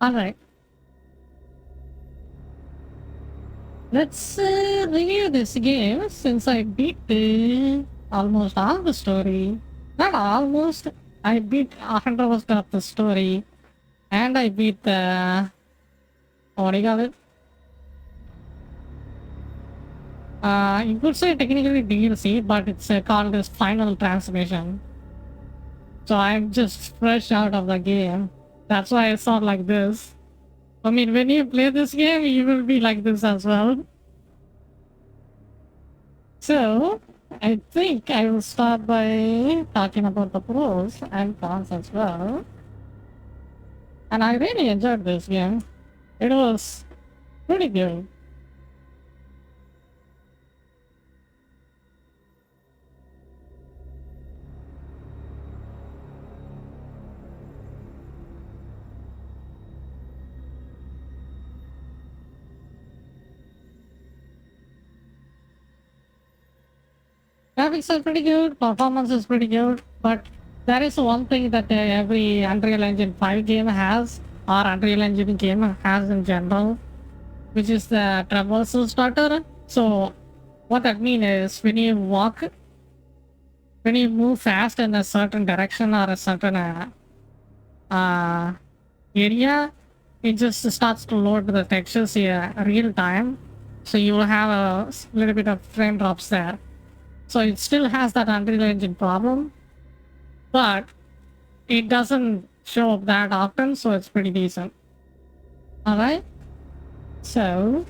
Alright. Let's review this game since I beat almost all the story. Not almost. I beat 100% of the story. And I beat the... What do you call it? You could say technically DLC, but it's called this Final Transmission. So I'm just fresh out of the game. That's why I sound like this. I mean, when you play this game, you will be like this as well. So, I think I will start by talking about the pros and cons as well. And I really enjoyed this game. It was pretty good. Graphics are pretty good, performance is pretty good, but there is one thing that every Unreal Engine 5 game has, or Unreal Engine game has in general, which is the traversal stutter. So, what that means is when you move fast in a certain direction or a certain uh, area, it just starts to load the textures real time. So, you will have a little bit of frame drops there. So it still has that Unreal Engine problem, but it doesn't show up that often, so it's pretty decent. Alright? So...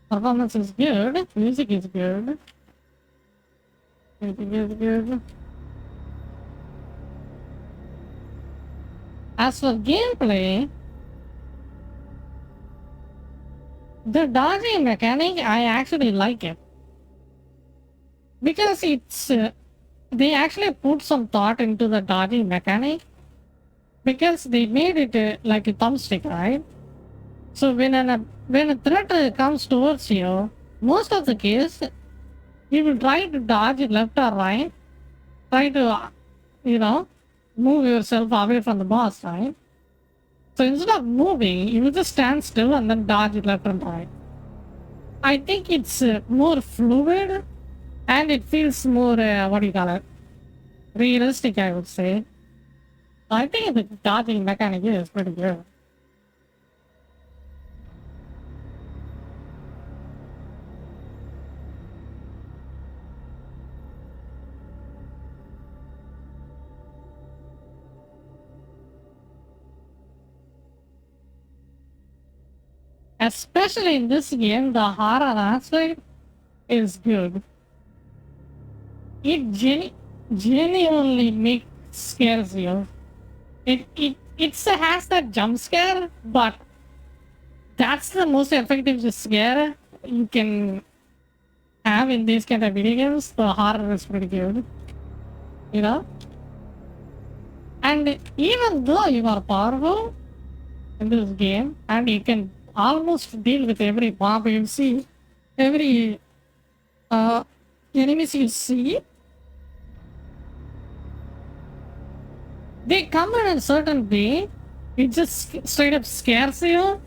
performance is good, music is good, everything is good. As for gameplay, the dodging mechanic, I actually like it. Because it's... they actually put some thought into the dodging mechanic. Because they made it like a thumbstick, right? So when a threat comes towards you, most of the case, you will try to dodge left or right, try to, move yourself away from the boss, right? So instead of moving, you will just stand still and then dodge left and right. I think it's more fluid and it feels more, what do you call it? Realistic, I would say. I think the dodging mechanic is pretty good. Especially in this game, the horror aspect is good. It genuinely makes scares you. It has that jump scare, but that's the most effective scare you can have in these kind of video games. The horror is pretty good, you know. And even though you are powerful in this game, and you can almost deal with every mob you see, every enemies you see, they come in a certain way. It just straight up scares you.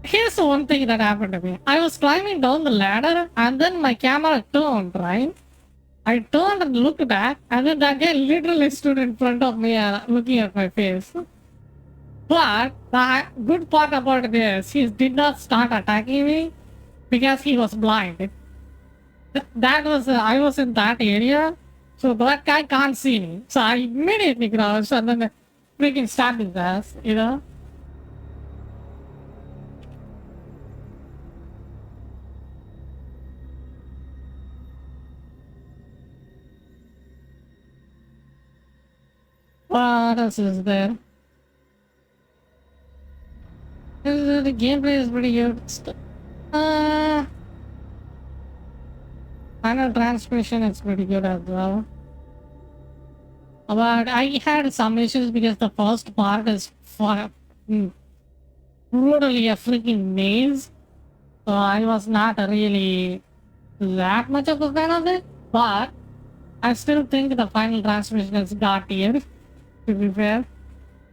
Here's the one thing that happened to me. I was climbing down the ladder and then my camera turned, right? I turned and looked back, and then that guy literally stood in front of me looking at my face. But the good part about this, he did not start attacking me because he was blind. That was, I was in that area, so that guy can't see me. So I immediately crouched and then freaking stabbed his ass, you know? What else is there? The gameplay is pretty good. Final transmission is pretty good as well. But I had some issues because the first part is brutally a freaking maze. So I was not really that much of a fan of it, but I still think the final transmission is god tier, to be fair.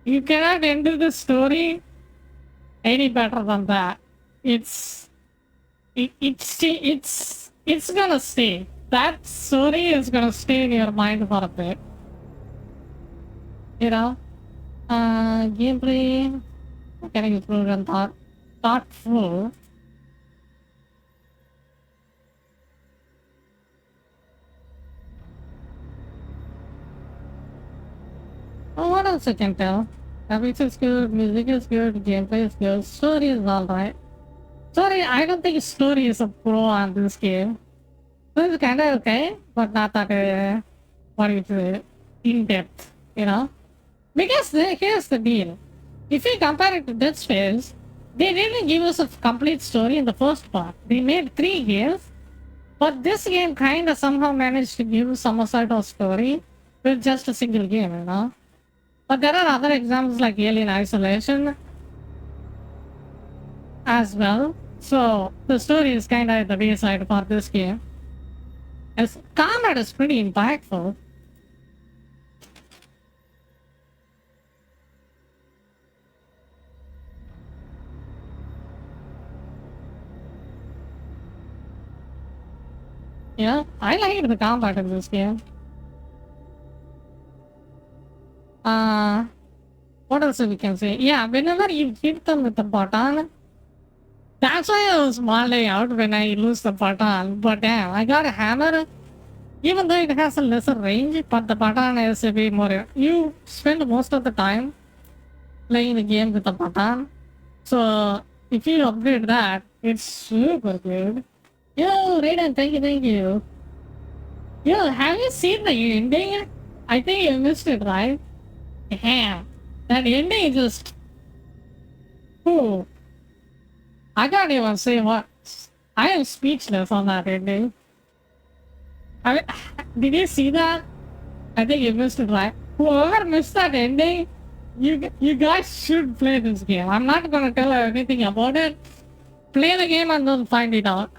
You cannot end the story any better than that. It's it's gonna stay. That story is gonna stay in your mind for a bit. You know? Gameplay can improve and thoughtful. Oh, what else I can tell? Graphics is good, music is good, gameplay is good, story is alright. Story, I don't think story is a pro on this game. So it's kinda okay, but not that, what do you say, in depth, you know? Because here's the deal. If you compare it to Dead Space, they didn't give us a complete story in the first part. They made 3 games, but this game kinda somehow managed to give some sort of story with just a single game, you know? But there are other examples like Alien Isolation as well. So the story is kind of at the wayside for this game. As combat is pretty impactful. Yeah, I like the combat in this game. Uh, what else we can say? Yeah, whenever you hit them with the button, that's why I was smiling out when I lose the button. But damn, I got a hammer. Even though it has a lesser range, but the button is a way more. You spend most of the time playing the game with the button. So if you upgrade that, it's super good. Yo, Raiden, thank you, thank you. Yo, have you seen the ending? I think you missed it, right? Damn. That ending just. Ooh. I can't even say what. I am speechless on that ending. I mean, did you see that? I think you missed it, right? Whoever missed that ending, you guys should play this game. I'm not gonna tell you anything about it. Play the game and then find it out.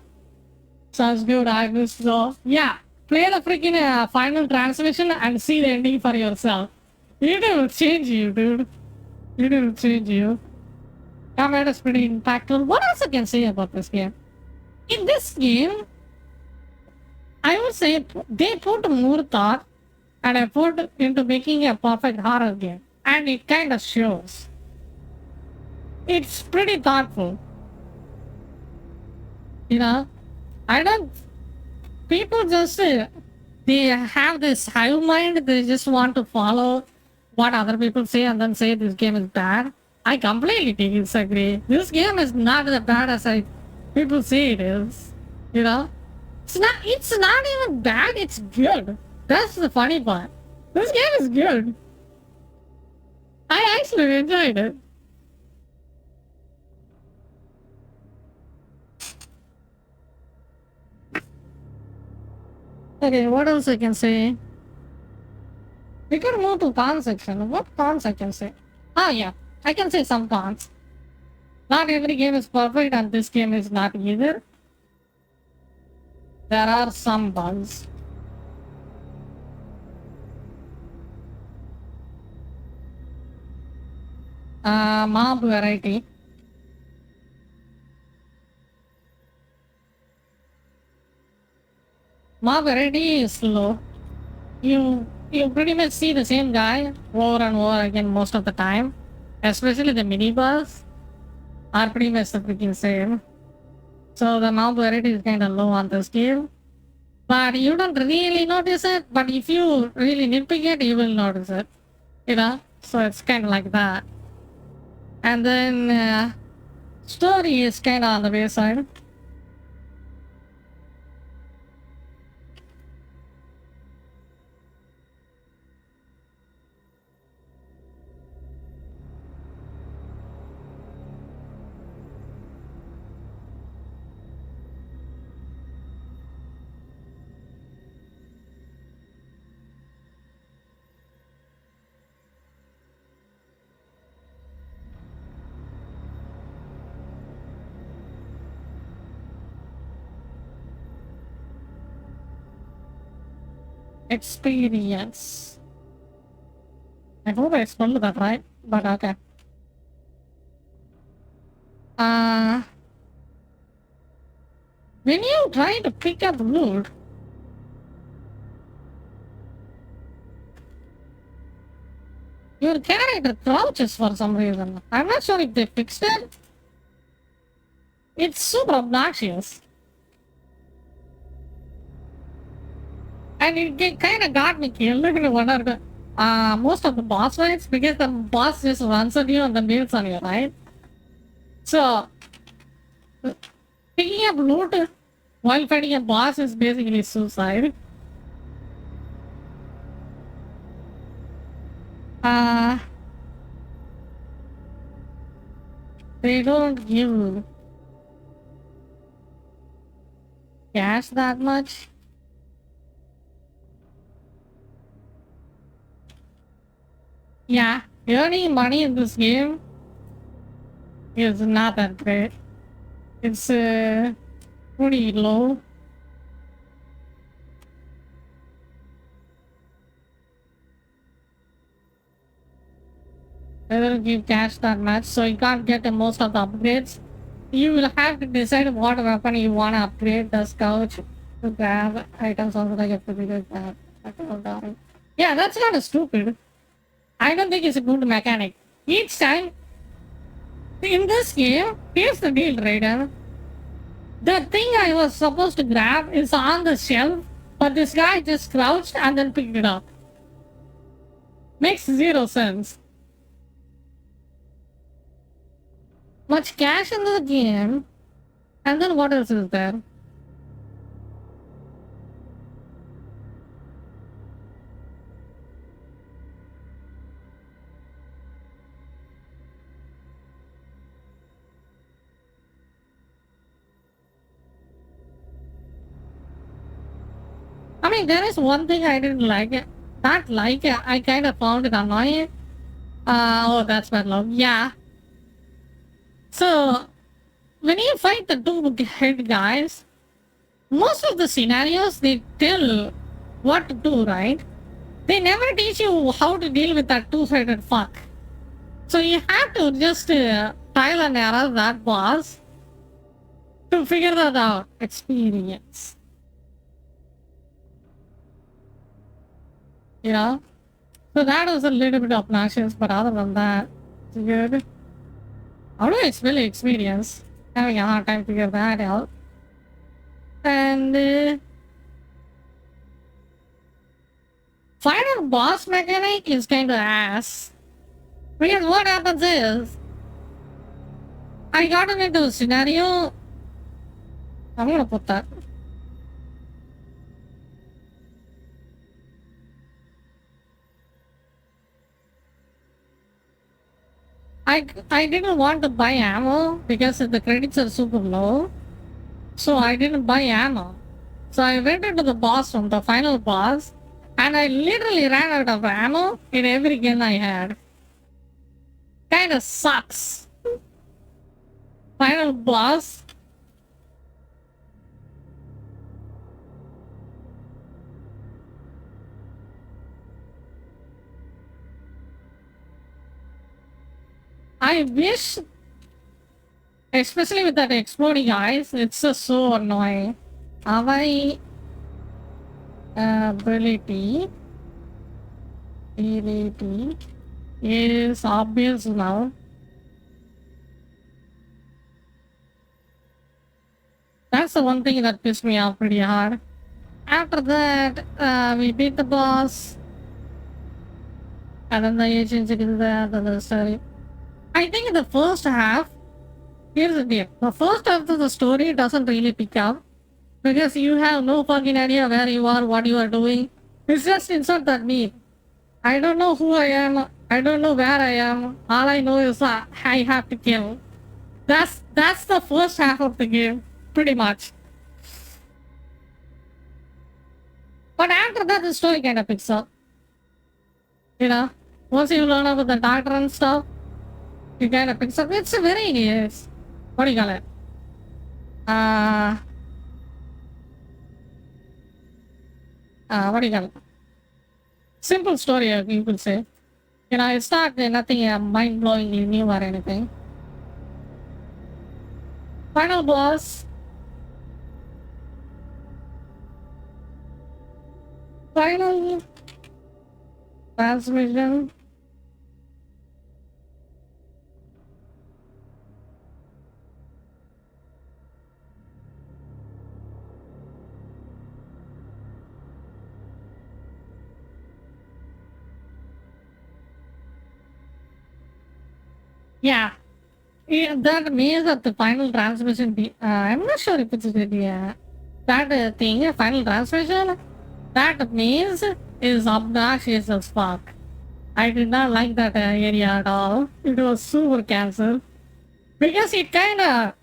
Sounds good. I missed so. Yeah, play the freaking final transmission and see the ending for yourself. It will change you, dude. It will change you. Combat is pretty impactful. What else I can say about this game? In this game, I would say they put more thought and effort into making a perfect horror game, and it kind of shows. It's pretty thoughtful, you know. I don't. People just they have this hive mind. They just want to follow what other people say and then say this game is bad. I completely disagree. This game is not as bad as people say it is. You know, it's not. It's not even bad. It's good. That's the funny part. This game is good. I actually enjoyed it. Okay, what else I can say? We can move to con section. What cons I can say? Oh yeah, I can say some cons. Not every game is perfect and this game is not either. There are some bugs. Mob variety. Mob variety is low. You pretty much see the same guy over and over again most of the time. Especially the mini boss are pretty much the freaking same. So the mob variety is kinda low on this game. But you don't really notice it. But if you really nitpick it, you will notice it. You know? So it's kinda like that. And then story is kinda on the wayside. experience. I hope I spelled that right, but okay. Uh, when you try to pick up loot, your character crouches for some reason. I'm not sure if they fixed it. It's super obnoxious. And it kind of got me killed in one of the most of the boss fights because the boss just runs at you and then waits on you, right? So, picking up loot while fighting a boss is basically suicide. They don't give cash that much. Yeah, earning money in this game is not that great. It's pretty low. They don't give cash that much, so you can't get the most of the upgrades. You will have to decide what weapon you want to upgrade the scout to grab items also like a physical grab. Yeah, that's not stupid. I don't think it's a good mechanic. Each time in this game, here's the deal, Raider. The thing I was supposed to grab is on the shelf, but this guy just crouched and then picked it up. Makes zero sense. Much cash in the game, and then what else is there? I mean, there is one thing I didn't like. Not like it. I kind of found it annoying. Oh, that's bad luck. Yeah. So, when you fight the two head guys, most of the scenarios they tell what to do, right? They never teach you how to deal with that two-sided fuck. So you have to just trial and error that boss to figure that out. Experience. You know? So that was a little bit obnoxious, but other than that, it's good. How do I spell experience? Having a hard time figure that out. And final boss mechanic is kind of ass. Because what happens is, I got into a scenario. I'm gonna put that. I didn't want to buy ammo because the credits are super low. So I didn't buy ammo. So I went into the boss room, the final boss, and I literally ran out of ammo in every gun I had. Kinda sucks. Final boss. I wish, especially with that exploding eyes, it's just so annoying. Avoid ability is obvious now. That's the one thing that pissed me off pretty hard. After that, we beat the boss. And then the agents did that, and the story. I think in the first half, here's the deal. The first half of the story doesn't really pick up. Because you have no fucking idea where you are, what you are doing. It's just insert that meme. I don't know who I am. I don't know where I am. All I know is I have to kill. That's the first half of the game, pretty much. But after that, the story kind of picks up. You know, once you learn about the doctor and stuff, it kind of picks up. It's a very what do you call it? What do you call it? Simple story, you could say. You know, it's not nothing mind-blowingly new or anything. Final boss, final transmission. Yeah, yeah, that means that the final transmission. I'm not sure if it's that thing, final transmission. That means is obnoxious as fuck. I did not like that area at all. It was super cancer because it kind of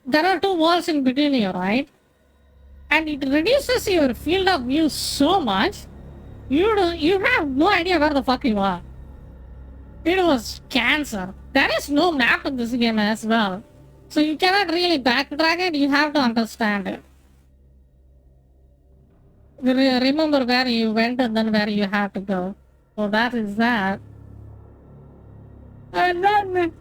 there are two walls in between you, right? And it reduces your field of view so much. You have no idea where the fuck you are. It was cancer. There is no map in this game as well. So you cannot really backtrack it, you have to understand it. Remember where you went and then where you have to go. So that is that. And then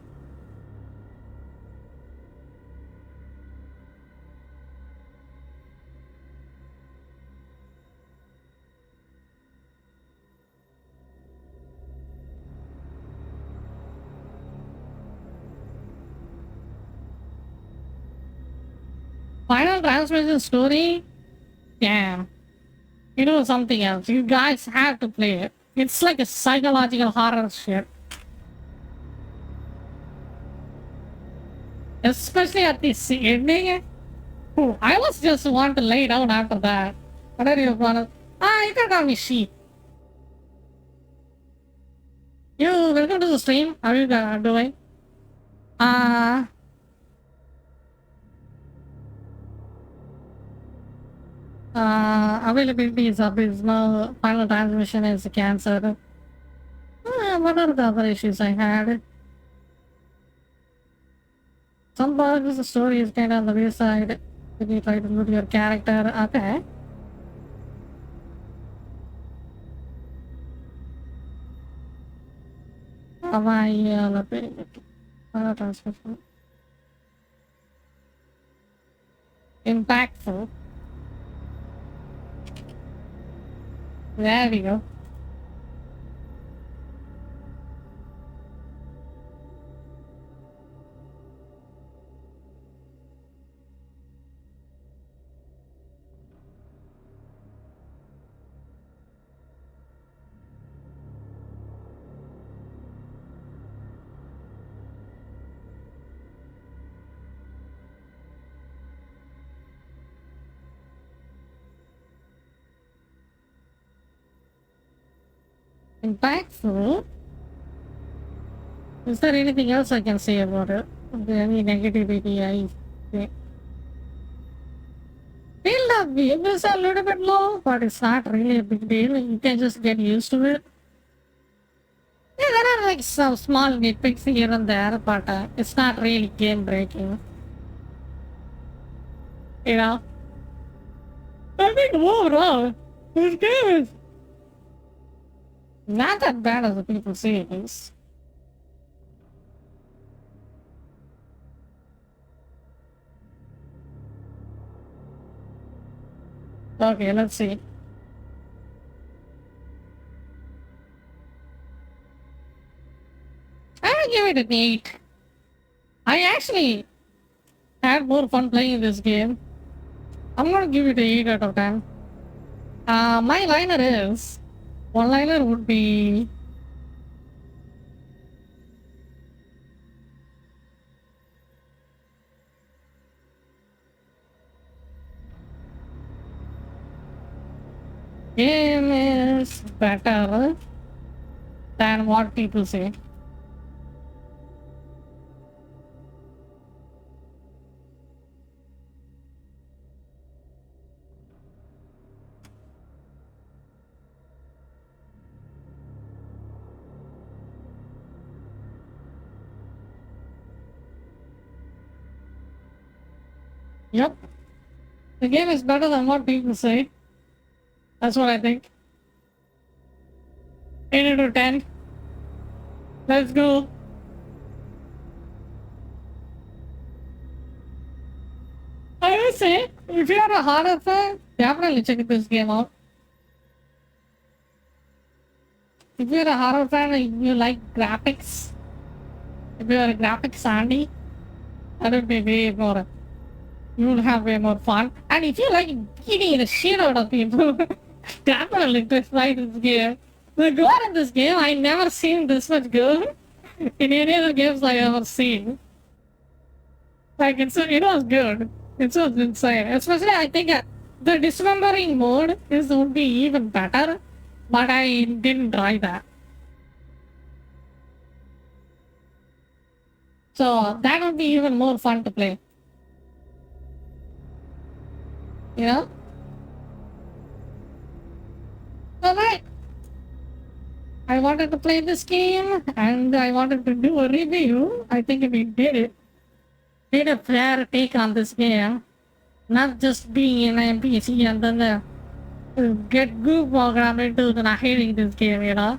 final transmission story, damn. It was something else. You guys have to play it. It's like a psychological horror shit. Especially at the ending. Oh, I was just want to lay down after that. What are you gonna? You can call me sheep. You welcome to the stream. How are you doing? Uh Availability is abysmal. Final transmission is cancer. What are the other issues I had? Some bugs, the story is kind of on the weird side. When you try to loot your character, okay. Final transmission. Impactful. There we go. Impactful? Is there anything else I can say about it? Any negativity I think? Field of view is a little bit low, but it's not really a big deal. You can just get used to it. Yeah, there are like some small nitpicks here and there, but it's not really game breaking. You know? I think overall, this game is not that bad as the people say it is. Okay, let's see. I'll give it an 8. I actually had more fun playing this game. I'm gonna give it an 8 out of 10. My liner is... One liner would be... Game is better than what people say. Yep. The game is better than what people say. That's what I think. 8 out of 10. Let's go. I would say, if you're a horror fan, definitely check this game out. If you're a horror fan and you like graphics, if you're a graphics handy, that would be way more. You'll have way more fun. And if you like beating the shit out of people, definitely try this game. The gore in this game, I never seen this much gore in any of the games I ever seen. Like it was good. It was insane. Especially I think the dismembering mode would be even better, but I didn't try that. So that would be even more fun to play. You know? Alright. I wanted to play this game and I wanted to do a review. I think we did it. Did a fair take on this game. Not just being an NPC and then get goo programmed into hating this game, you know?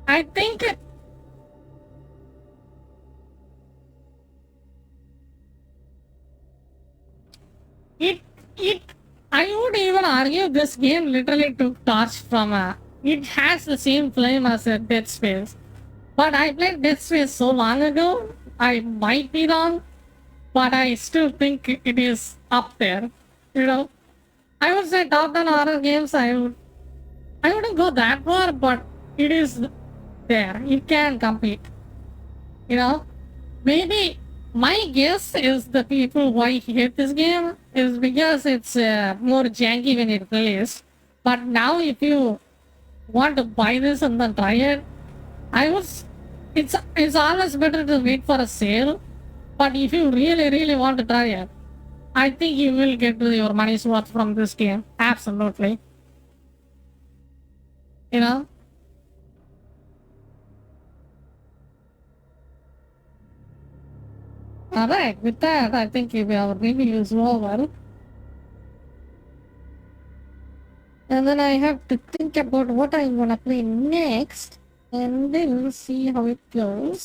I think it I would even argue this game literally took torch from it has the same flame as a Dead Space. But I played Dead Space so long ago, I might be wrong, but I still think it is up there. You know? I would say top 10 horror games I wouldn't go that far, but it is there. It can compete. You know? Maybe my guess is the people why hate this game is because it's more janky when it released. But now if you want to buy this and then try it, it's always better to wait for a sale. But if you really want to try it, I think you will get your money's worth from this game. Absolutely. You know? Alright, with that, I think our review is over. And then I have to think about what I want to play next. And then we'll see how it goes.